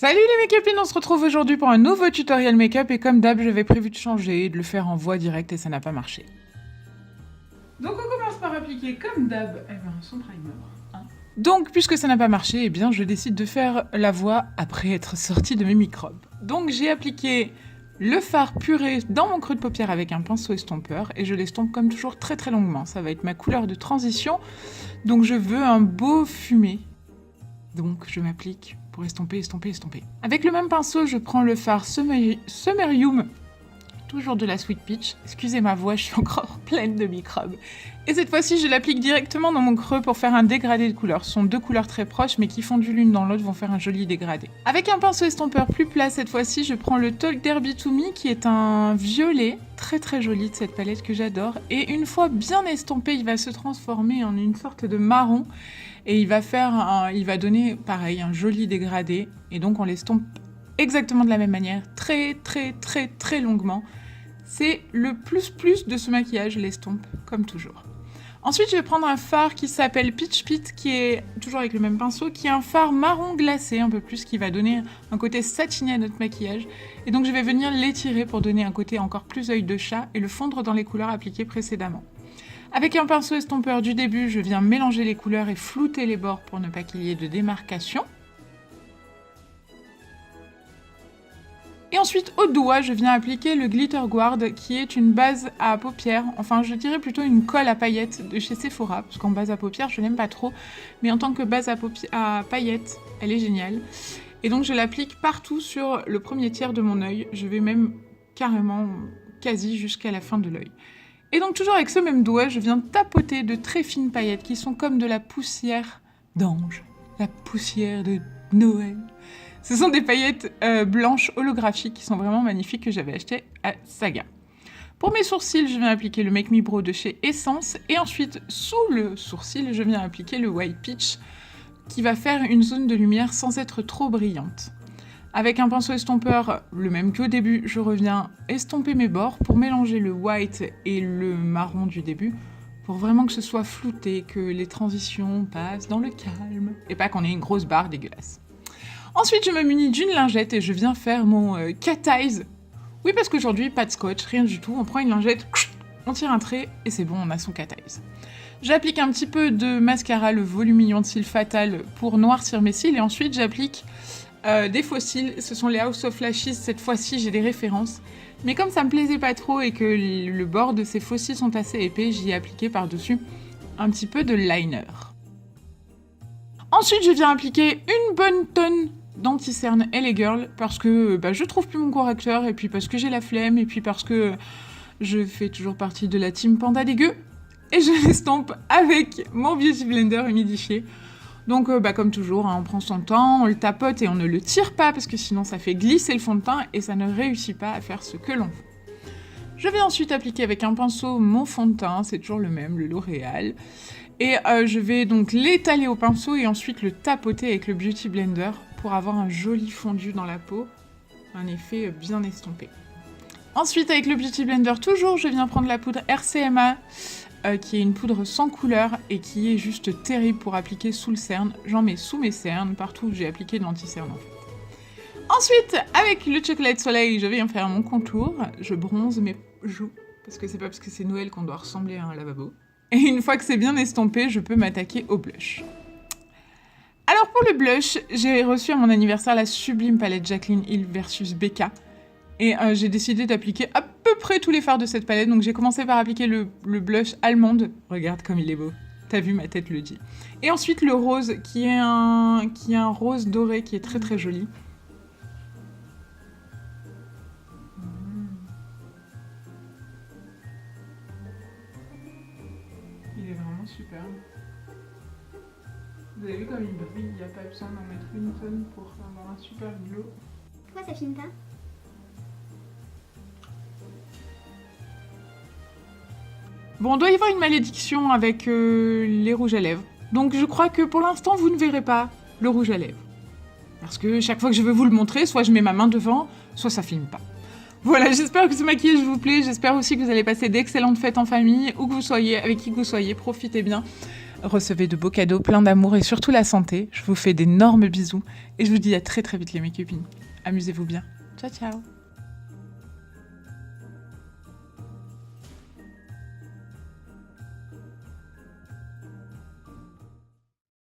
Salut les make-upines, on se retrouve aujourd'hui pour un nouveau tutoriel make-up et comme d'hab j'avais prévu de changer et de le faire en voix directe et ça n'a pas marché. Donc on commence par appliquer comme d'hab son primer. Donc puisque ça n'a pas marché, eh bien je décide de faire la voix après être sortie de mes microbes. Donc j'ai appliqué le fard puré dans mon creux de paupière avec un pinceau estompeur et je l'estompe comme toujours très très longuement. Ça va être ma couleur de transition, donc je veux un beau fumé. Donc je m'applique pour estomper. Avec le même pinceau, je prends le fard Sumerium, toujours de la Sweet Peach. Excusez ma voix, je suis encore pleine de microbes. Et cette fois-ci, je l'applique directement dans mon creux pour faire un dégradé de couleurs. Ce sont deux couleurs très proches, mais qui fondues l'une dans l'autre vont faire un joli dégradé. Avec un pinceau estompeur plus plat, cette fois-ci, je prends le Talk Derby to Me, qui est un violet très très joli de cette palette que j'adore. Et une fois bien estompé, il va se transformer en une sorte de marron. Et il va donner, pareil, un joli dégradé. Et donc on l'estompe exactement de la même manière, très longuement. C'est le plus de ce maquillage, je l'estompe comme toujours. Ensuite, je vais prendre un fard qui s'appelle Peach Pit, qui est toujours avec le même pinceau, qui est un fard marron glacé, un peu plus, qui va donner un côté satiné à notre maquillage. Et donc je vais venir l'étirer pour donner un côté encore plus œil de chat et le fondre dans les couleurs appliquées précédemment. Avec un pinceau estompeur du début, je viens mélanger les couleurs et flouter les bords pour ne pas qu'il y ait de démarcation. Et ensuite, au doigt, je viens appliquer le Glitter Guard, qui est une base à paupières, enfin je dirais plutôt une colle à paillettes de chez Sephora, parce qu'en base à paupières, je l'aime pas trop, mais en tant que base à paillettes, elle est géniale. Et donc je l'applique partout sur le premier tiers de mon œil, je vais même carrément quasi jusqu'à la fin de l'œil. Et donc toujours avec ce même doigt, je viens tapoter de très fines paillettes qui sont comme de la poussière d'ange, la poussière de Noël. Ce sont des paillettes blanches holographiques qui sont vraiment magnifiques que j'avais achetées à Saga. Pour mes sourcils, je viens appliquer le Make Me Brow de chez Essence et ensuite sous le sourcil, je viens appliquer le White Peach qui va faire une zone de lumière sans être trop brillante. Avec un pinceau estompeur, le même qu'au début, je reviens estomper mes bords pour mélanger le white et le marron du début, pour vraiment que ce soit flouté, que les transitions passent dans le calme, et pas qu'on ait une grosse barre dégueulasse. Ensuite, je me munis d'une lingette et je viens faire mon cat eyes. Oui, parce qu'aujourd'hui, pas de scotch, rien du tout, on prend une lingette, on tire un trait, et c'est bon, on a son cat eyes. J'applique un petit peu de mascara, le Volumillon de cils Fatal, pour noircir mes cils, et ensuite j'applique des faux cils, ce sont les House of Lashes, cette fois-ci j'ai des références. Mais comme ça me plaisait pas trop et que le bord de ces faux cils sont assez épais, j'y ai appliqué par-dessus un petit peu de liner. Ensuite je viens appliquer une bonne tonne d'anti-cerne LA Girl parce que je trouve plus mon correcteur et puis parce que j'ai la flemme et puis parce que je fais toujours partie de la team panda dégueu. Et je l'estompe avec mon Beauty Blender humidifié. Donc comme toujours, on prend son temps, on le tapote et on ne le tire pas parce que sinon ça fait glisser le fond de teint et ça ne réussit pas à faire ce que l'on veut. Je vais ensuite appliquer avec un pinceau mon fond de teint, c'est toujours le même, le L'Oréal. Et je vais donc l'étaler au pinceau et ensuite le tapoter avec le Beauty Blender pour avoir un joli fondu dans la peau, un effet bien estompé. Ensuite avec le Beauty Blender toujours, je viens prendre la poudre RCMA, qui est une poudre sans couleur et qui est juste terrible pour appliquer sous le cerne. J'en mets sous mes cernes, partout où j'ai appliqué de l'anti-cerne en fait. Ensuite, avec le Chocolate Soleil, je viens faire mon contour. Je bronze mes joues, parce que c'est pas parce que c'est Noël qu'on doit ressembler à un lavabo. Et une fois que c'est bien estompé, je peux m'attaquer au blush. Alors pour le blush, j'ai reçu à mon anniversaire la sublime palette Jaclyn Hill versus Becca. Et j'ai décidé d'appliquer à peu près tous les fards de cette palette. Donc j'ai commencé par appliquer le blush allemande. Regarde comme il est beau. T'as vu, ma tête le dit. Et ensuite le rose, qui est un rose doré qui est très très joli. Il est vraiment superbe. Vous avez vu comme il brille, il n'y a pas besoin d'en mettre une tonne pour avoir un super glow. Pourquoi ça filme pas ? Bon, il doit y avoir une malédiction avec les rouges à lèvres. Donc je crois que pour l'instant, vous ne verrez pas le rouge à lèvres. Parce que chaque fois que je veux vous le montrer, soit je mets ma main devant, soit ça filme pas. Voilà, j'espère que ce maquillage vous plaît. J'espère aussi que vous allez passer d'excellentes fêtes en famille, où que vous soyez, avec qui que vous soyez, profitez bien. Recevez de beaux cadeaux, plein d'amour et surtout la santé. Je vous fais d'énormes bisous et je vous dis à très très vite les mes copines. Amusez-vous bien. Ciao ciao.